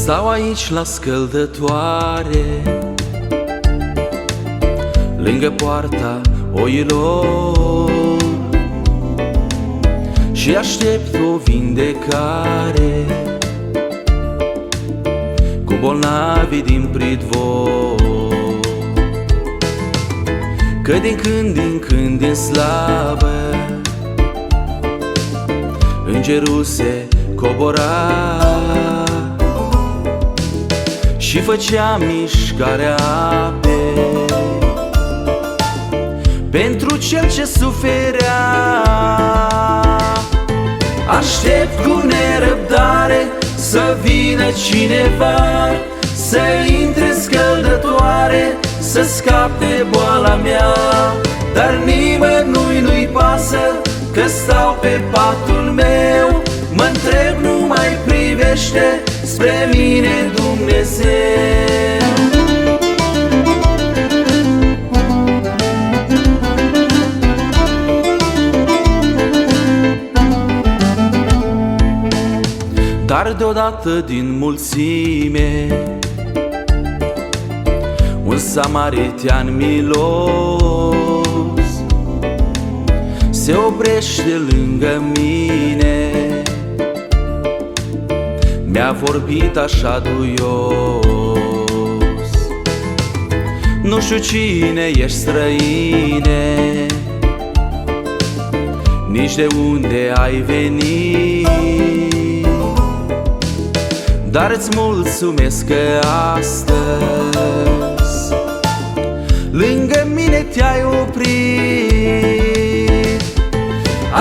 Stau aici la scăldătoare, lângă poarta oilor, și aștept o vindecare cu bolnavi din pridvor. Că din când în slavă îngerul se cobora și făcea mișcarea apei pentru cel ce suferea. Aștept cu nerăbdare să vină cineva, să intre scăldătoare, să scape boala mea. Dar nimănui nu-i pasă că stau pe patul meu. Mă-ntreb, nu mai privește spre mine Dumnezeu. Dar deodată din mulțime un samaritean milos se oprește lângă mine. Mi-a vorbit așa duios: nu știu cine ești, străine, nici de unde ai venit, dar îți mulțumesc că astăzi lângă mine te-ai oprit.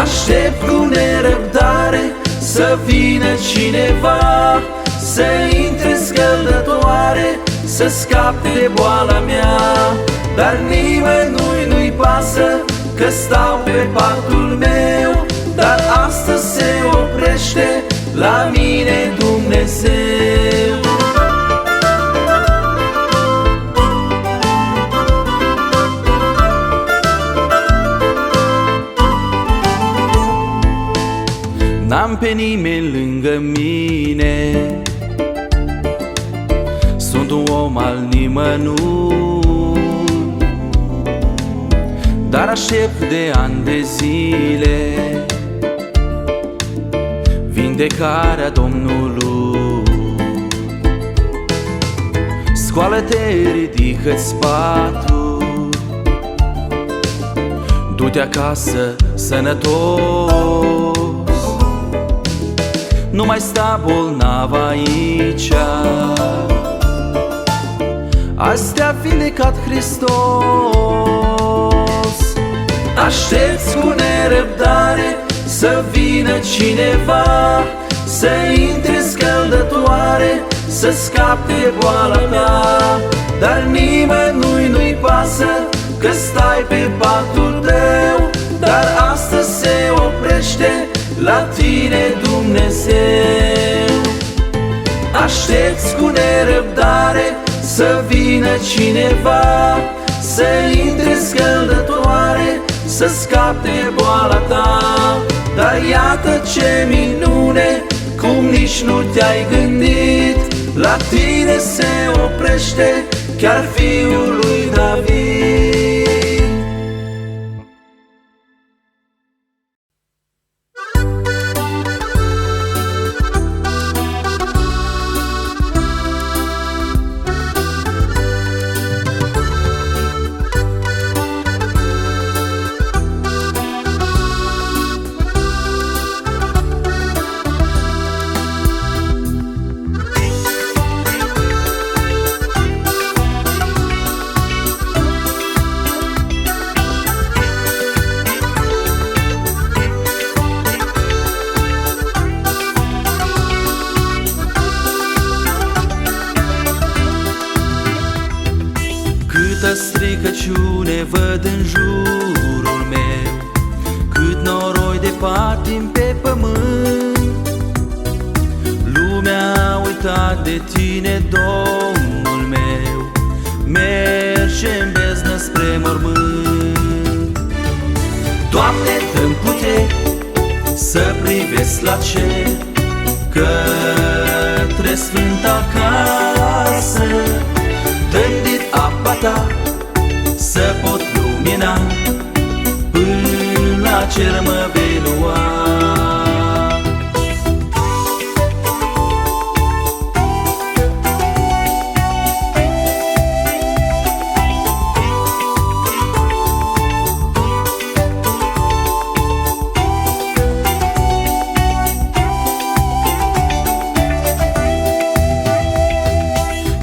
Aștept cu nerăbdare să vină cineva, să intre scăldătoare, să scape de boala mea. Dar nimănui nu-i pasă că stau pe patul meu. Dar astăzi se oprește la mine Dumnezeu. N-am pe nimeni lângă mine, sunt un om al nimănui, dar aștept de ani de zile vindecarea Domnului. Scoală-te, ridică-ți patul, du-te acasă sănătos. Nu mai sta bolnav aici, azi te-a vindecat Hristos. Aștepți cu nerăbdare să vină cineva, să intre scăldătoare, să scape de boala mea. Dar nimănui nu-i pasă că stai pe patul tău. Dar astăzi se oprește la tine Dumnezeu. Aștepți cu nerăbdare să vină cineva, să intre scăldătoare, să scape de boala ta. Dar iată ce minune, cum nici nu te-ai gândit, la tine se oprește chiar Fiul lui David. Câtă stricăciune văd în jurul meu, cât noroi de patim pe pământ. Lumea a uitat de tine, Domnul meu, merge-n beznă spre mormânt. Doamne, dă-mi puteri să privesc la cer, către către sfânta casă. Dă-mi din apa ta să pot lumina, până la cer mă vei lua.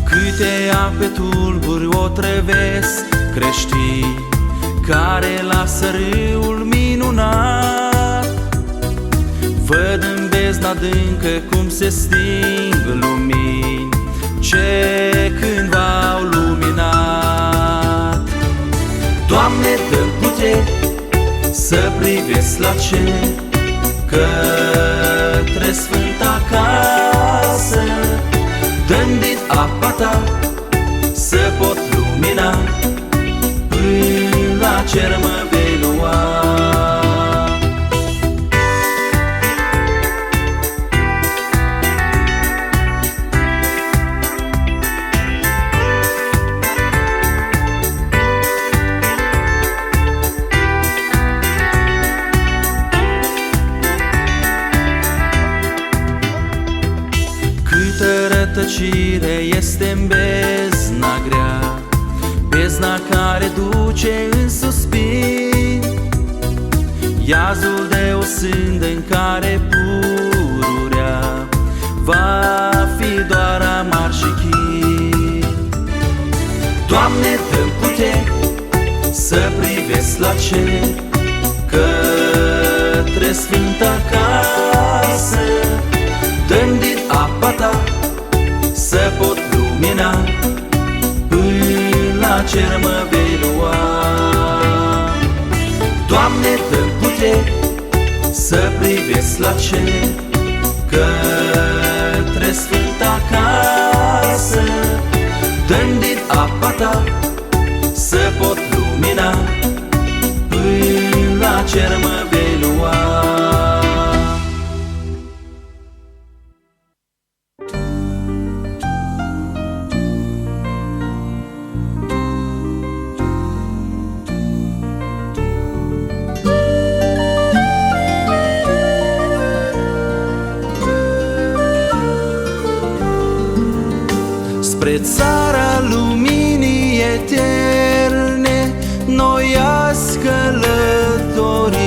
Câte ape tulburi otrăvesc creștini care lasă râul minunat. Văd în bezna adâncă cum se sting lumini ce cândva au luminat. Doamne, dă-mi putere să privesc la cer, către sfânta casă. Dă-mi din apa ta să pot lumina, până la cer mă vei lua. Câtă rătăcire este-n bezna grea, bezna care duce în suspin, iazul de o sândă în care pururea va fi doar amar și chin. Doamne, dă-mi putere să privesc la cer, către sfânta casă. Dă-mi din apa ta să pot lumina, până la cer mă vei lua. Doamne, dă-mi putere să privesc la cer, către sfânta casă. Dă-mi din apa ta să pot lumina, până la cer mă vei lua. Spre țara luminii eterne noi azi călătorim,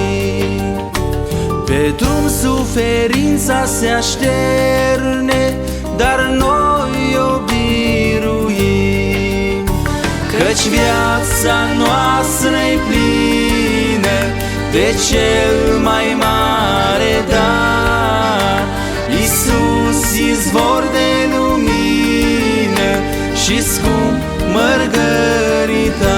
pe drum suferința se așterne, dar noi o biruim. Căci viața noastră-i plină de cel mai mare dar, Iisus, izvor de lumină și scump mărgăritar.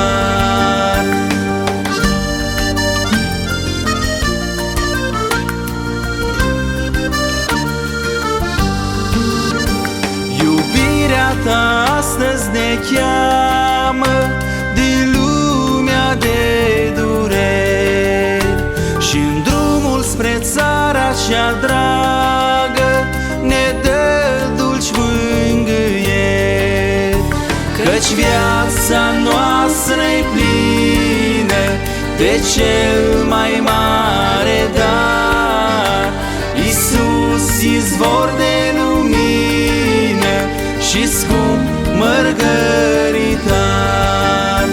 Iubirea ta astăzi ne cheamă din lumea de dureri, și-n drumul spre țara cea dragă ne dă dulci mângâieri. Căci viața noastră-i plină de cel mai mare dar, Iisus, izvor de lumină și scump mărgăritar.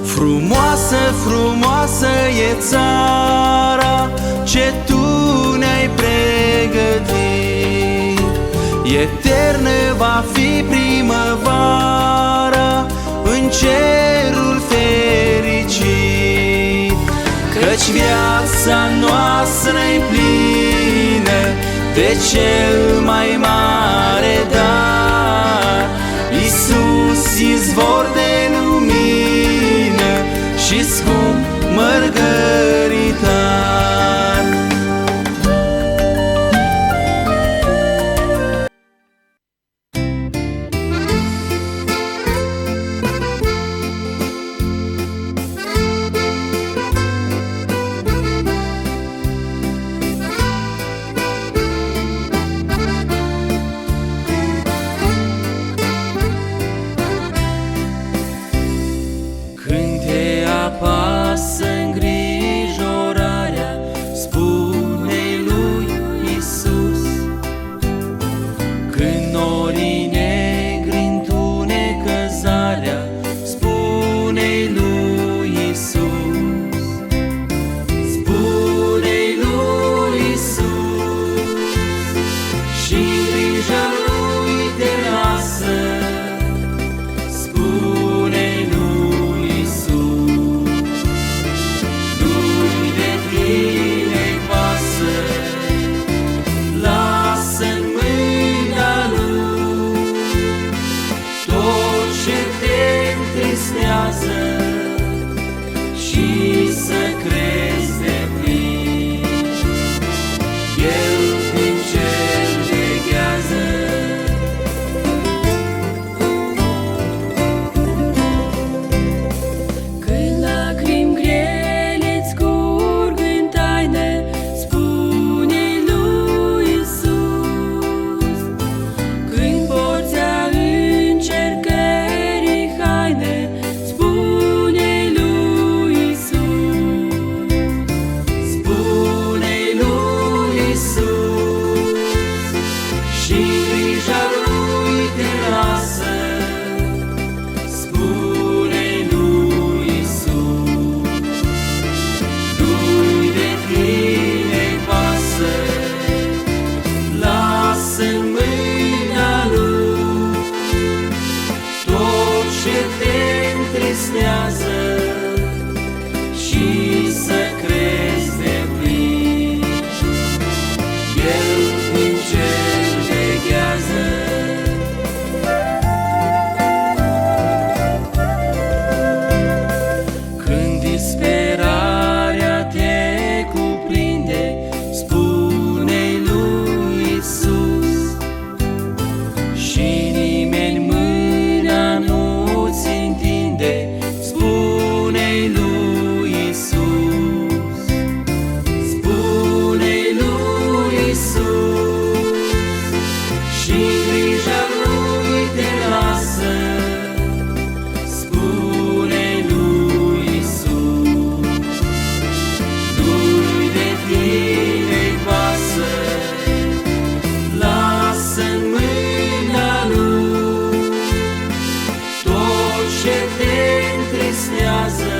Frumoasă, frumoasă e țara ce tu ne-ai pregătit, eternă va fi primăvara în cerul fericit. Căci viața noastră-i plină de cel mai mare dar, Iisus, izvor de lumină și scump mărgăritar. trâsnează și să crezi deplin. El din cer veghează. Când disperarea te cuprinde, spune-i lui Iisus, și nimeni mâna nu-ți întinde, spune-i lui Iisus, spune-i lui Iisus, și grija lui te lasă, spune-i lui Iisus, lui de tine-i pasă, lasă-n mâna lui tot ce te întristnează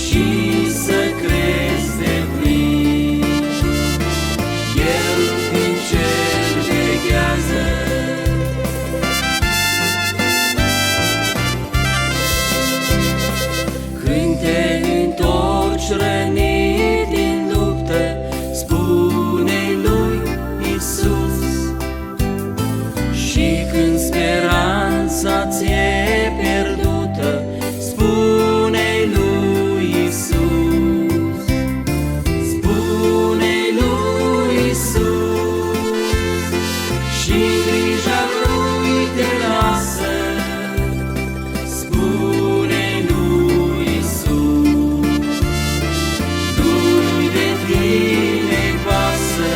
și să crezi deplin. El din cer veghează. Când te întorci rănit din luptă, spune-i lui Iisus, și când speranța ți-e pierdută, spune-i lui Iisus, spune-i lui Iisus, și grija lui te lasă, spune-i lui Iisus, lui de tine-i pasă,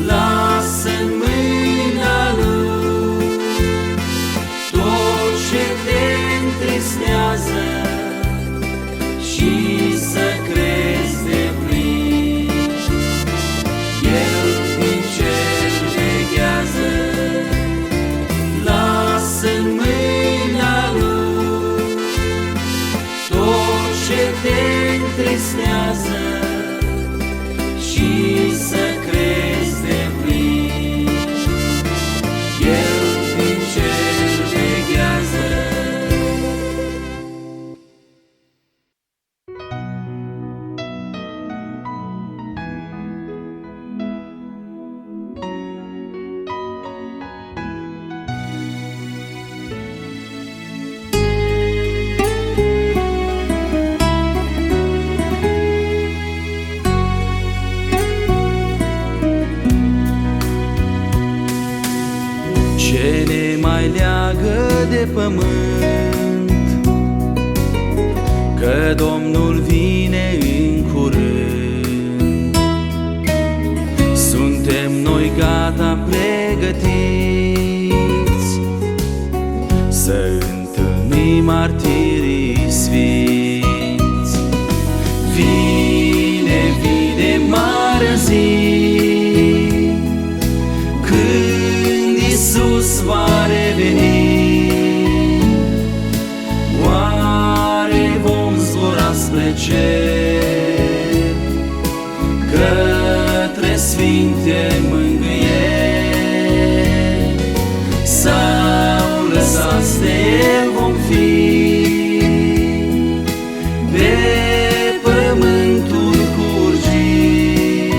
lasă-n mâna lui tot ce te întristnează și să crezi deplin. El din cer veghează, lasă-n mâna lui tot ce te întristnează și să crezi deplin. El din cer veghează. Ce ne mai leagă de pământ, că Domnul vine în curând. Suntem noi gata pregătiți să întâlnim martirii sfinți. Vine, vine marea zi, când Iisus va reveni. Oare vom zbura spre cer, către sfinte mângâieri, sau lăsați de El vom fi pe pământul curgii?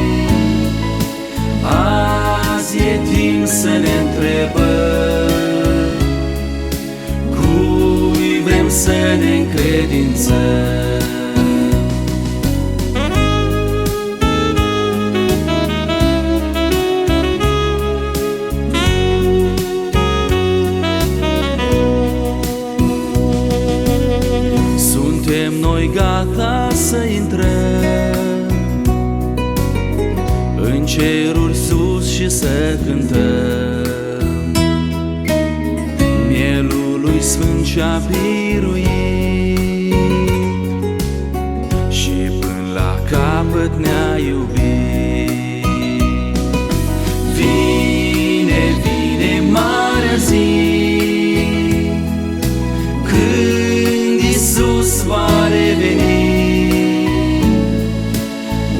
Azi e timp să ne întrebăm, cui vrem să ne încredințăm. Suntem noi gata să intrăm în ceruri sus și să cântăm mielul lui Sfânt ce-a biruit, și până la capăt ne-a iubit. Vine, vine marea zi, când Iisus va reveni.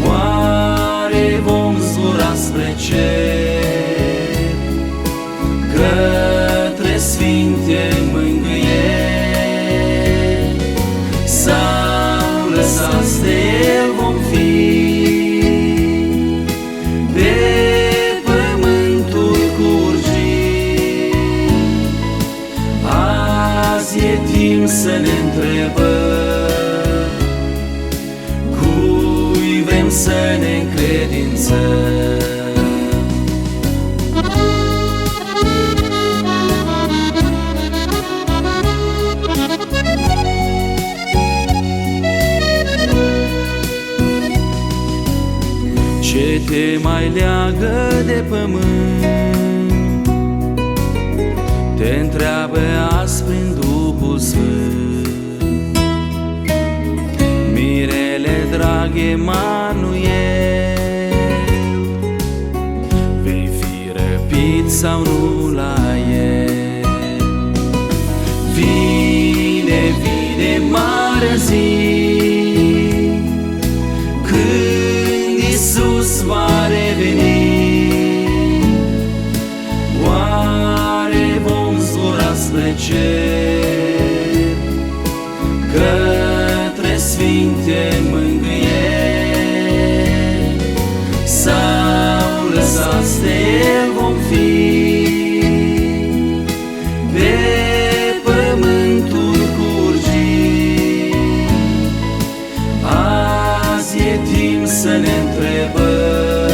Oare vom zbura spre cer, către sfinte mângâieri, te mai leagă de pământ, te întreabă azi prin Duhul Sfânt. Mirele drag Emanuel, vei fi răpit sau nu la el? Vine, vine mare zi, când Iisus va reveni. Oare vom zbura spre cer, către sfinte mângâieri, sau lăsați de El vom fi pe pământul curgii? Azi e timp să ne întrebăm,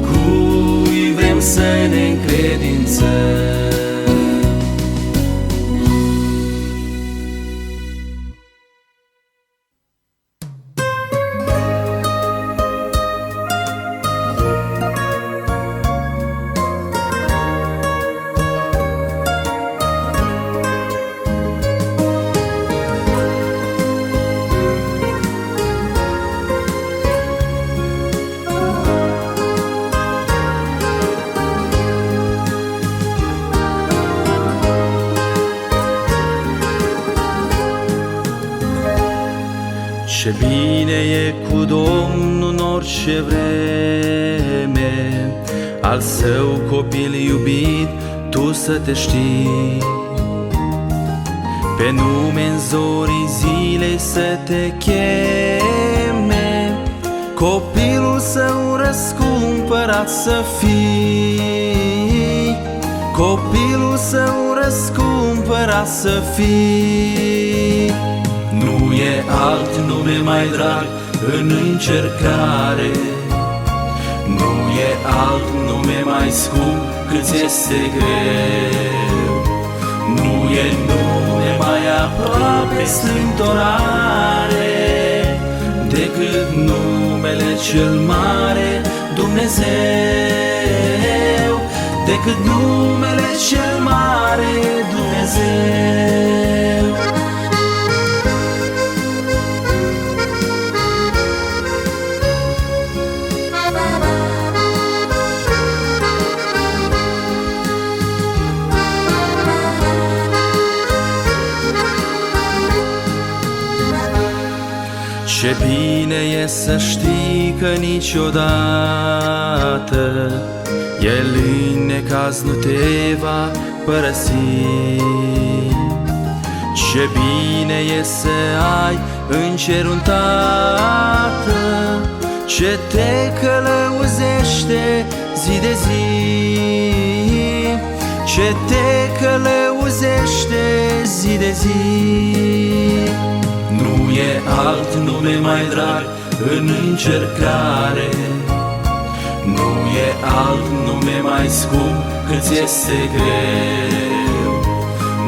cui vrem să ne încredințăm. Ce bine e cu Domnul în orice vreme, al său copil iubit tu să te știi. Pe nume în zorii zilei să te cheme, copilul său răscumpărat să fii, copilul său răscumpărat să fii. Nu e alt nume mai drag în încercare, nu e alt nume mai scump cât este greu, nu e nume mai aproape strântorare decât numele cel mare, Dumnezeu, decât numele cel mare, Dumnezeu. Ce bine e să știi că niciodată El în necaz nu te va părăsi. Ce bine e să ai în cer un Tată ce te călăuzește zi de zi, ce te călăuzește zi de zi. Nu e alt nume mai drag în încercare, nu e alt nume mai scump cât este greu,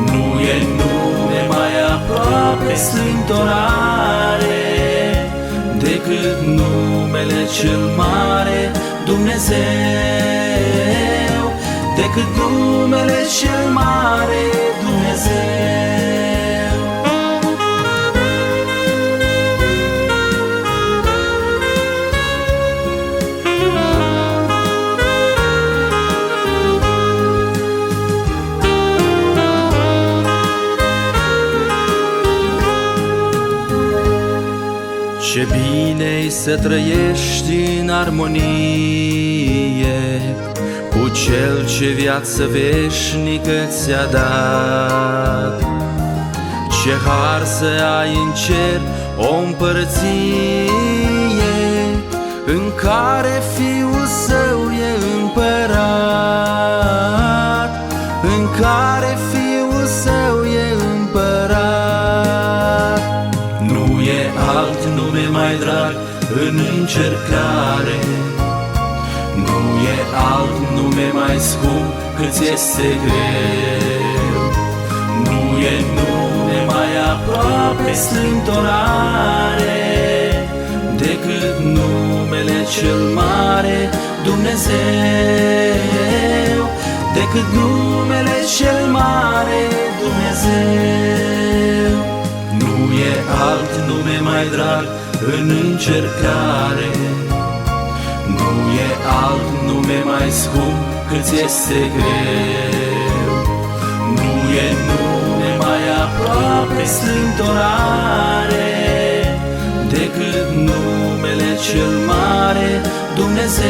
nu e nume mai aproape strântorare decât numele cel mare, Dumnezeu, decât numele cel mare, Dumnezeu. Ce bine-i să trăiești în armonie cu Cel ce viață veșnică ți-a dat. Ce har să ai în cer o împărăție în care Fiul Său e împărat, în care Fiul Său e împărat. Nu e alt nume mai drag în încercare, nu e alt nume mai scump cât este greu, nu e nume mai aproape strântorare decât numele cel mare Dumnezeu, decât numele cel mare Dumnezeu. Nu e alt nume mai drag în încercare, nu e alt nume mai scump cât este greu, nu e nume mai aproape strântorare decât numele cel mare Dumnezeu,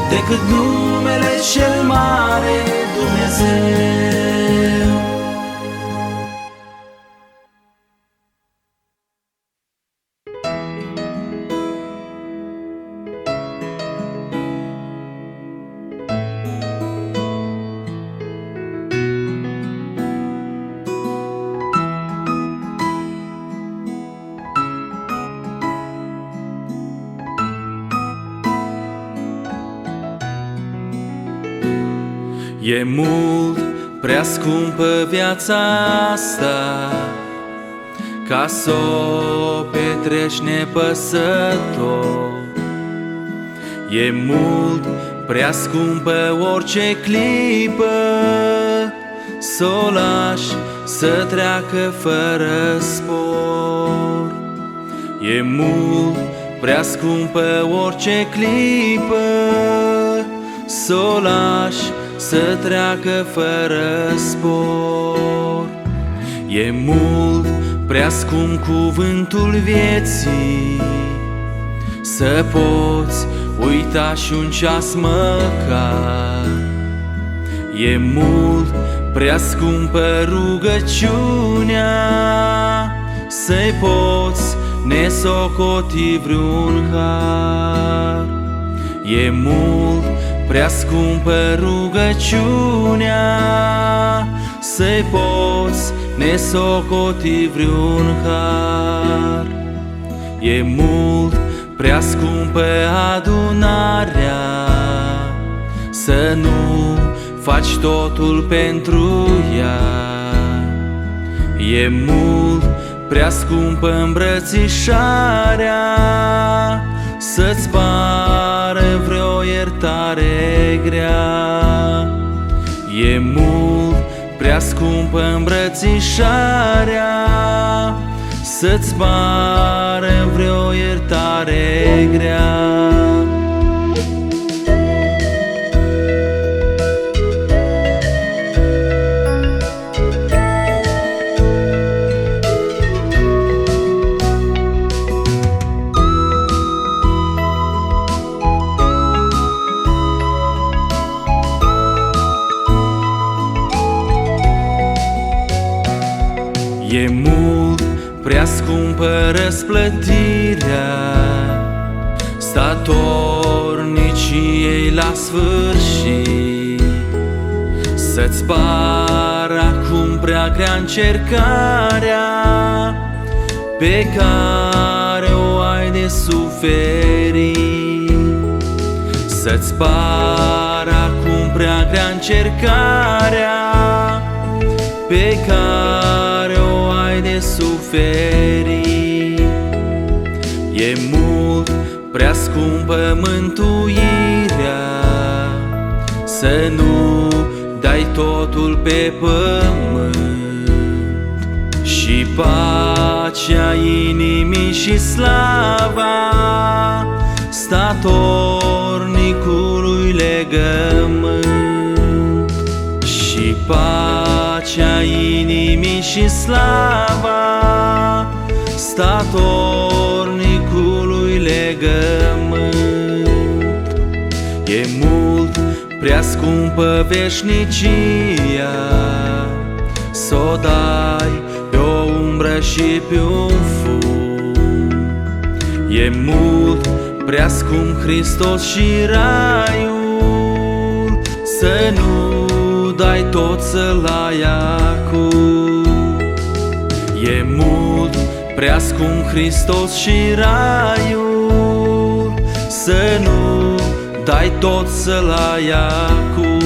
decât numele cel mare Dumnezeu. E mult prea scumpă viața asta ca s-o petreci nepăsător. E mult prea scumpă orice clipă s-o lași să treacă fără spor. E mult prea scumpă orice clipă s-o lași să treacă fără spor. E mult prea scump cuvântul vieții să poți uita și un ceas măcar. E mult prea scumpă rugăciunea să-i poți nesocoti vreun har. E mult prea scumpă rugăciunea să-i poți nesocoti vreun har. E mult prea scumpă adunarea să nu faci totul pentru ea. E mult prea scumpă îmbrățișarea să-ți pară vreo iertare grea. E mult prea scumpă îmbrățișarea să-ți pară vreo iertare grea. E mult prea scumpă răsplătirea statorniciei la sfârșit. Să-ți pară acum prea grea încercarea pe care o ai de suferit. Să-ți pară acum prea grea încercarea pe care o ai de suferit. E mult prea scumpă mântuirea să nu dai totul pe pământ. Și pacea inimii și slava statornicului legământ. Și pacea inimii și slava statornicului legământ. E mult prea scumpă veșnicia s-o dai pe o umbră și pe un fum. E mult prea scump Hristos și raiul să nu dai tot să-l ai acum. E mult prea scump Hristos și raiul să nu dai tot să-l ai acum.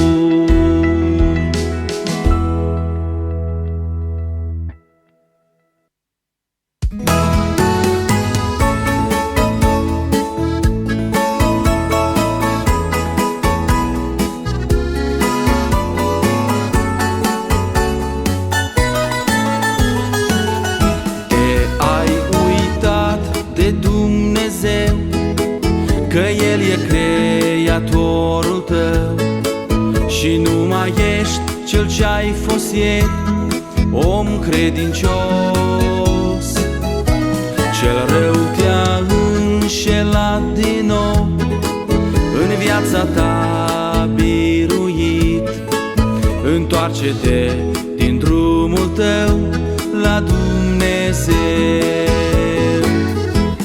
Creatorul tău și nu mai ești cel ce-ai fost ieri, om credincios. Cel rău te-a înșelat din nou, în viața ta biruit. Întoarce-te din drumul tău la Dumnezeu.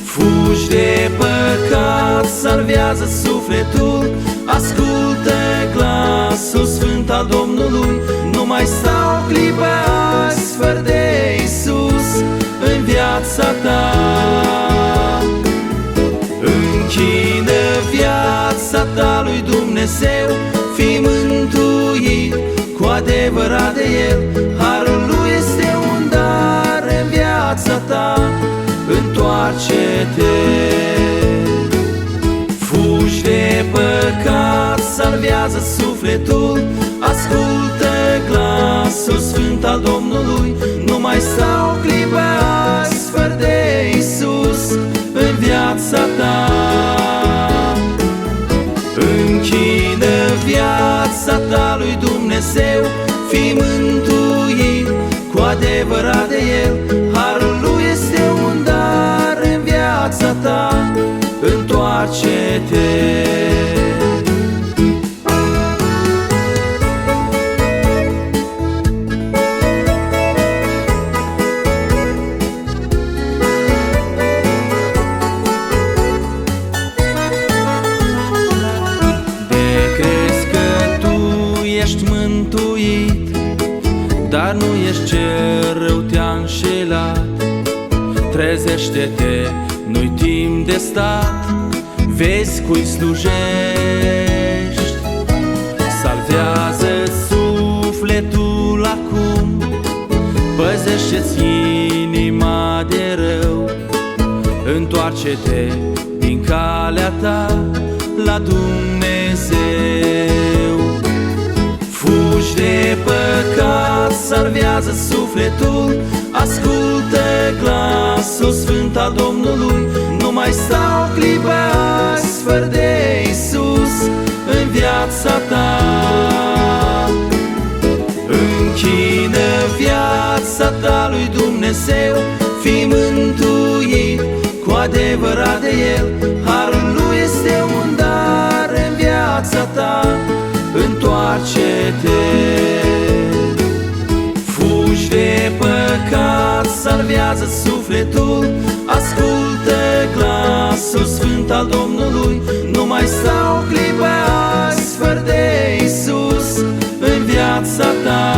Fugi de păcat, salvează sufletul, ascultă glasul sfânt al Domnului. Nu mai stau clipă azi fără de Iisus în viața ta. Închină viața ta lui Dumnezeu, fii mântuit cu adevărat de El. Harul Lui este un dar în viața ta, întoarce-te. Fugi de păcat, salvează sufletul, ascultă glasul sfânt al Domnului. Nu mai stau clipă azi fără de Iisus în viața ta. Închină viața ta lui Dumnezeu, fii mântuit cu adevărat de El. Harul Lui este un dar în viața ta, întoarce-te. Dar nu ești cel rău te-a înșelat. Trezește-te, nu-i timp de stat, vezi cui slujești. Salvează sufletul acum, păzește-ți inima de rău. Întoarce-te din calea ta la Dumnezeu. Fugi de păcat, salvează sufletul, ascultă glasul sfânt al Domnului. Nu mai stau clipă azi fără de Iisus în viața ta. Închină viața ta lui Dumnezeu, fii mântuit cu adevărat de El. Harul Lui este un dar în viața ta, întoarce-te. Fugi de păcat, salvează sufletul, ascultă glasul sfânt al Domnului. Nu mai stau clipă azi fără de Iisus în viața ta.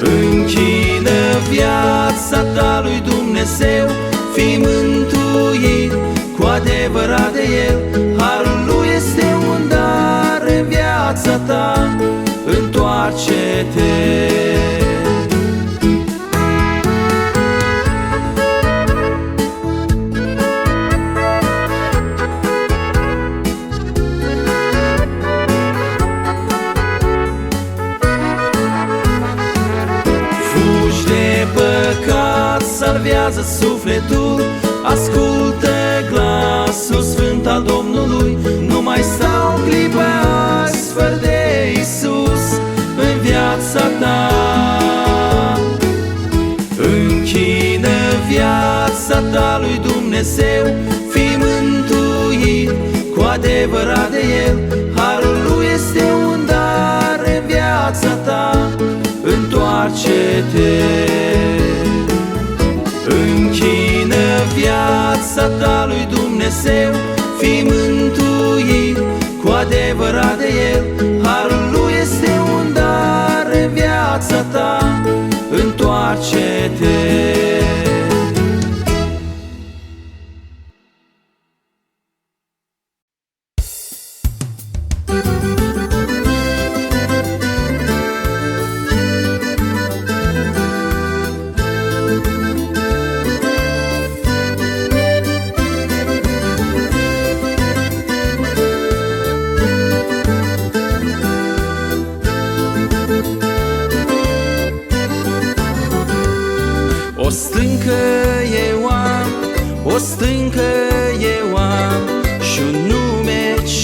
Închină viața ta lui Dumnezeu, fii mântuit cu adevărat de El. Harul Lui este un dar în viața ta, întoarce-te. Fugi de păcat, salvează sufletul, ascultă glasul sfânt al Domnului. Nu mai stau clipă azi fără de Iisus în viața ta. Închină viața ta lui Dumnezeu, fii mântuit cu adevărat de El. Harul Lui este un dar în viața ta, întoarce-te. Închină viața ta lui Dumnezeu, fii mântuit cu adevărat de El. Harul Lui este un dar în viața ta, întoarce-te.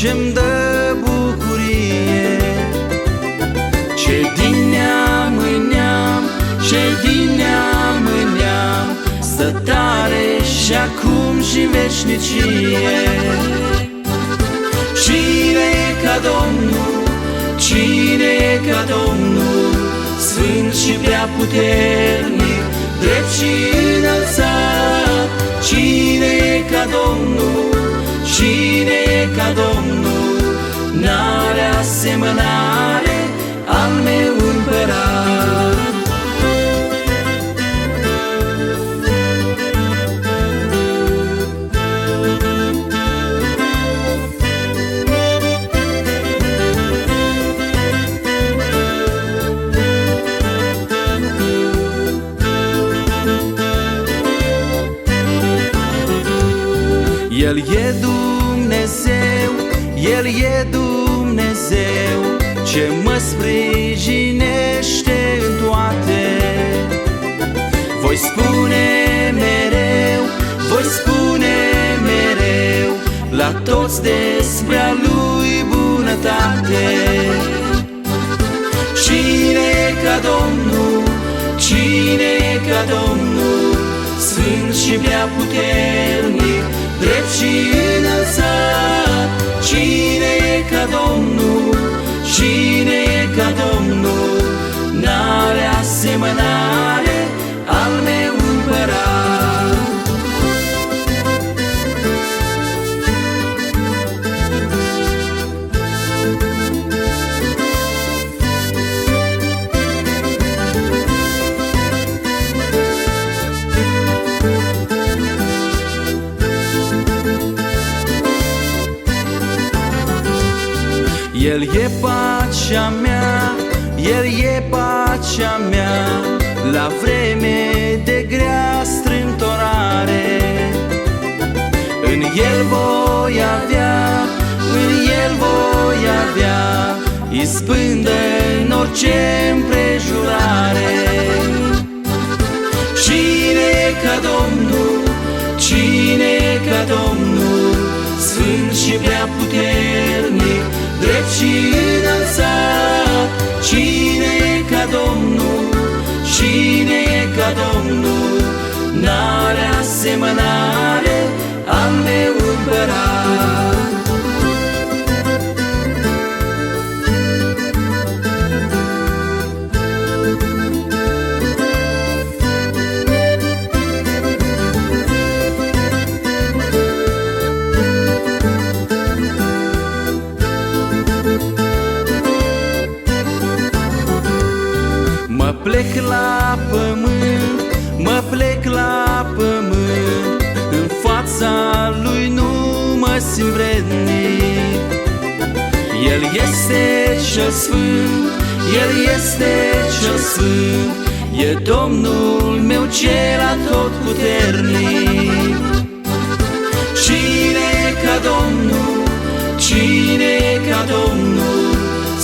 ce-mi dă bucurie. Ce din neam în neam, ce din neam în neam, stă tare și acum și în veșnicie. Cine e ca Domnul, cine e ca Domnul, sfânt și prea puternic, drept și înălțat? Cine e ca Domnul, cine e ca Domnul, n-are asemănare al meu împărat. El e Dumnezeu, El e Dumnezeu, ce mă sprijinește în toate. Voi spune mereu, voi spune mereu la toți despre a Lui bunătate. Cine e ca Domnul, cine e ca Domnul, sfânt și prea puternic, drept și înălțat? Cine e ca Domnul, cine e ca Domnul, n-are asemănare al meu împărat. El e pacea mea, El e pacea mea, la vreme de grea strâmtorare. În El voi avea, în El voi avea izbândă în orice împrejurare. Cine e ca Domnul, cine e ca Domnul, sfânt și prea puternic, drept și înălțat? Cine e ca Domnul, cine e ca Domnul, n-are asemănare al meu împărat. Mă plec la pământ, mă plec la pământ, în fața Lui nu mă simt vrednic. El este cel sfânt, El este cel sfânt, e Domnul meu cel atotputernic. Cine e ca Domnul, cine e ca Domnul,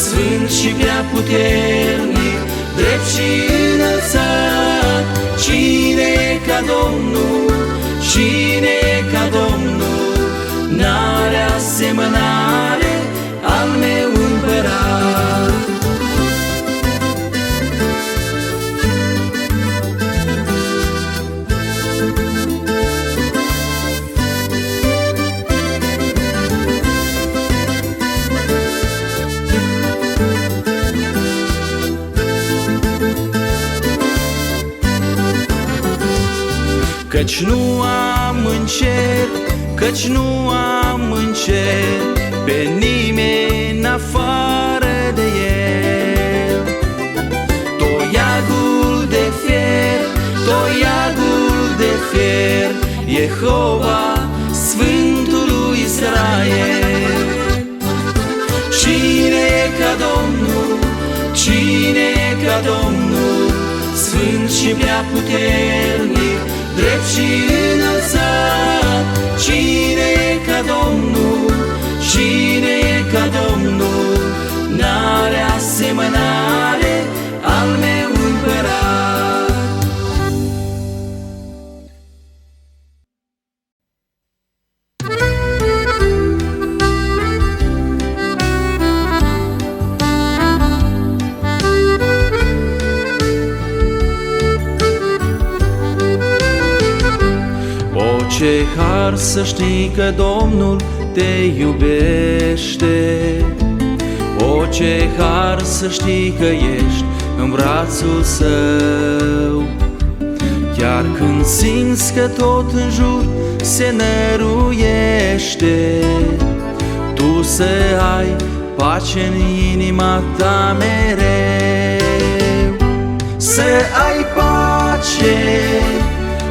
sfânt și prea puternic, drept și înălțat? Cine e ca Domnul, cine e ca Domnul, n-are asemănare al meu împărat. Căci nu am în cer, căci nu am în cer pe nimeni afară de El. Toiagul de fier, toiagul de fier, Jehova, Sfântul lui Israel. Cine e ca Domnul, cine e ca Domnul, sfânt și prea puternic, drept și înălțat? Cine e ca Domnul, cine e ca Domnul, n-are asemănare al meu împărat. har să știi că Domnul te iubește. O, ce har să știi că ești în brațul Său. Chiar când simți că tot în jur se năruiește, tu să ai pace în inima ta mereu. Să ai pace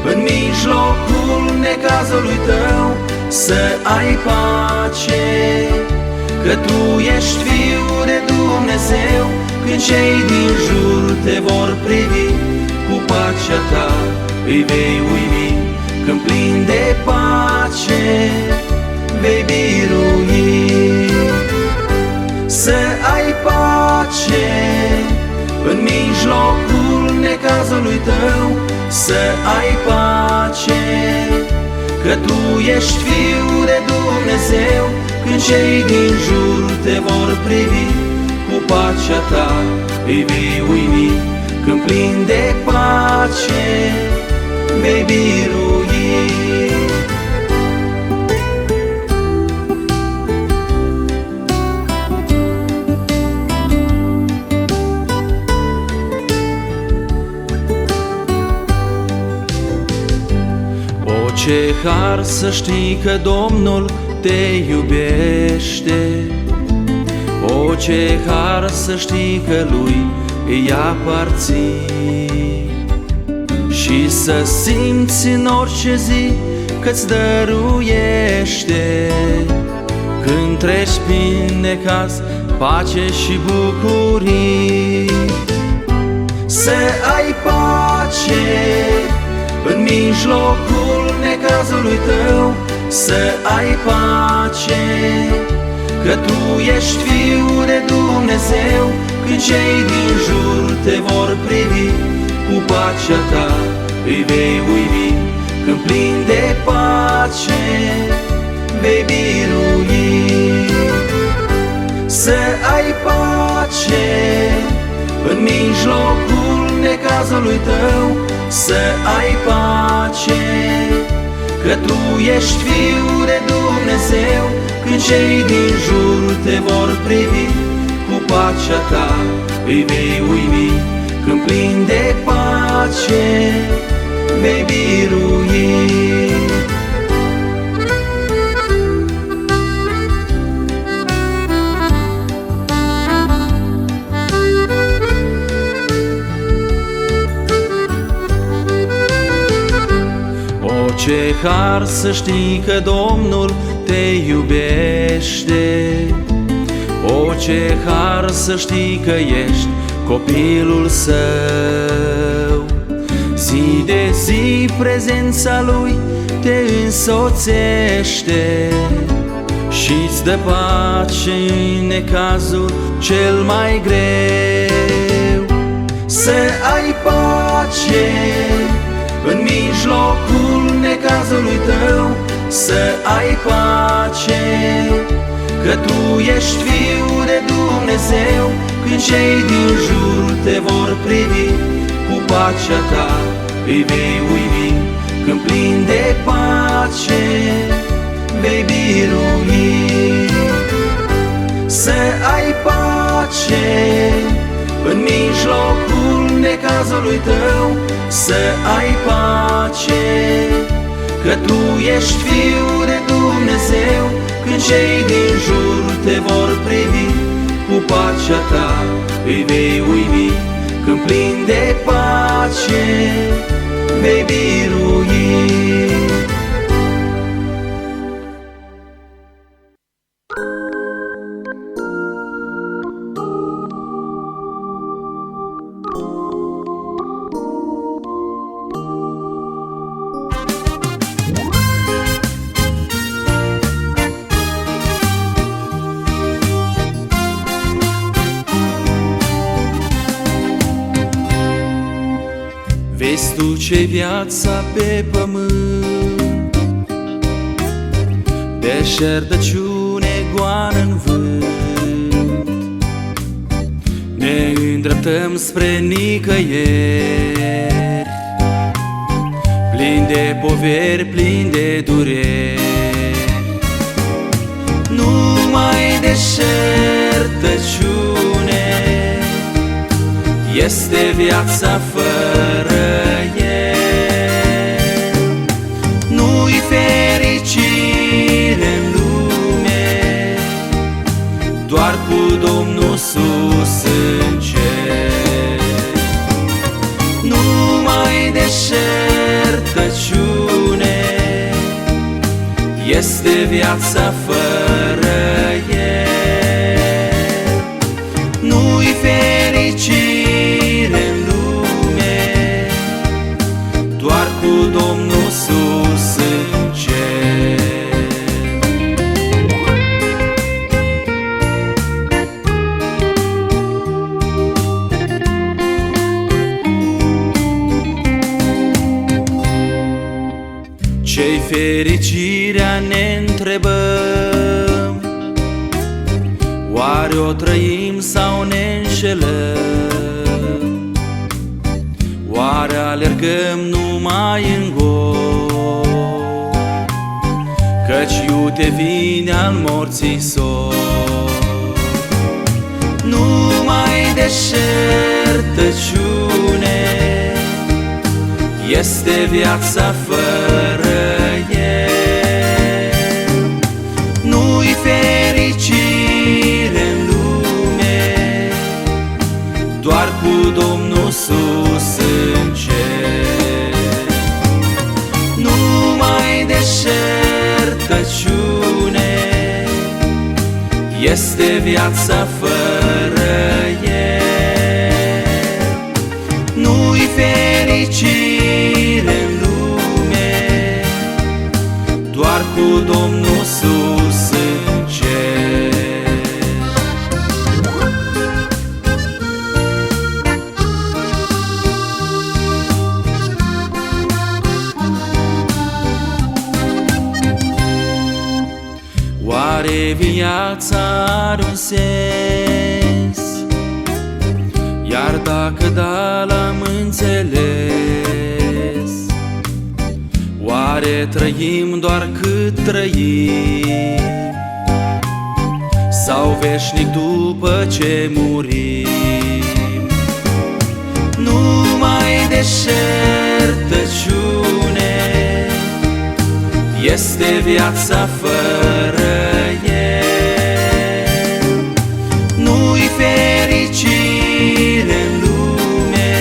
în mijlocul necazului tău, să ai pace că tu ești Fiul de Dumnezeu. Când cei din jur te vor privi, cu pacea ta îi vei uimi. Când plin de pace vei birui. Să ai pace în mijlocul necazului tău, să ai pace că tu ești Fiul de Dumnezeu. Când cei din jur te vor privi, cu pacea ta îi vei uimi. Când plin de pace vei birui. O, ce har să știi că Domnul te iubește. O, ce har să știi că Lui îi aparții. Și să simți în orice zi că-ți dăruiește. Când treci prin necaz, pace și bucurii. Să ai pace în mijlocul necazului tău, să ai pace că tu ești Fiul de Dumnezeu. Când cei din jur te vor privi, cu pacea ta îi vei uimi. Când plin de pace vei birui. Să ai pace în mijlocul necazului tău, să ai pace că tu ești Fiul de Dumnezeu. Când cei din jur te vor privi, cu pacea ta îi vei uimi. Când plin de pace vei birui. O, ce har să știi că Domnul te iubește. O, ce har să știi că ești copilul Său. Zi de zi prezența Lui te însoțește și-ți dă pace în necazul cel mai greu. Să ai pace în mijlocul necazului tău, să ai pace că tu ești Fiul de Dumnezeu. Când cei din jur te vor privi, cu pacea ta îi vei uimi. Când plin de pace vei birui. Să ai pace în mijlocul necazului tău, să ai pace că tu ești Fiul de Dumnezeu. Când cei din jur te vor privi, cu pacea ta îi vei uimi. Când plin de pace vei birui. Vezi tu ce viața pe pământ, deșertăciune goană în vânt. Ne îndreptăm spre nicăieri, plin de poveri, plin de dureri. este viața fără El. Nu-i fericire în lume, doar cu Domnul sus în cer. Numai deșertăciune este viața fără El. Nu-i fericire în lume, doar cu Domnul sus în cer. Ce-i fericirea, ne întrebăm, oare o trăim sau ne înșelăm? Oare alergăm numai în gol, căci iute vine al morții sor? Numai deșertăciune este viața fără El. Nu-i fericire în lume, doar cu Domnul sus în cer. Numai deșertăciune este viața fără El. Nu-i fericire în lume, doar cu Domnul sus în cer. Oare viața are un sens? Iar dacă da, l-am înțeles, oare trăim doar cât trăim, sau veșnic după ce murim? Numai deșertăciune este viața fără El. Nu-i fericire în lume,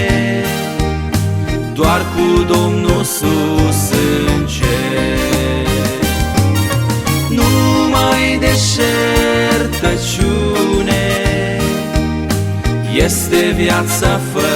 doar cu Domnul sus în cer. Numai deșertăciune este viața fără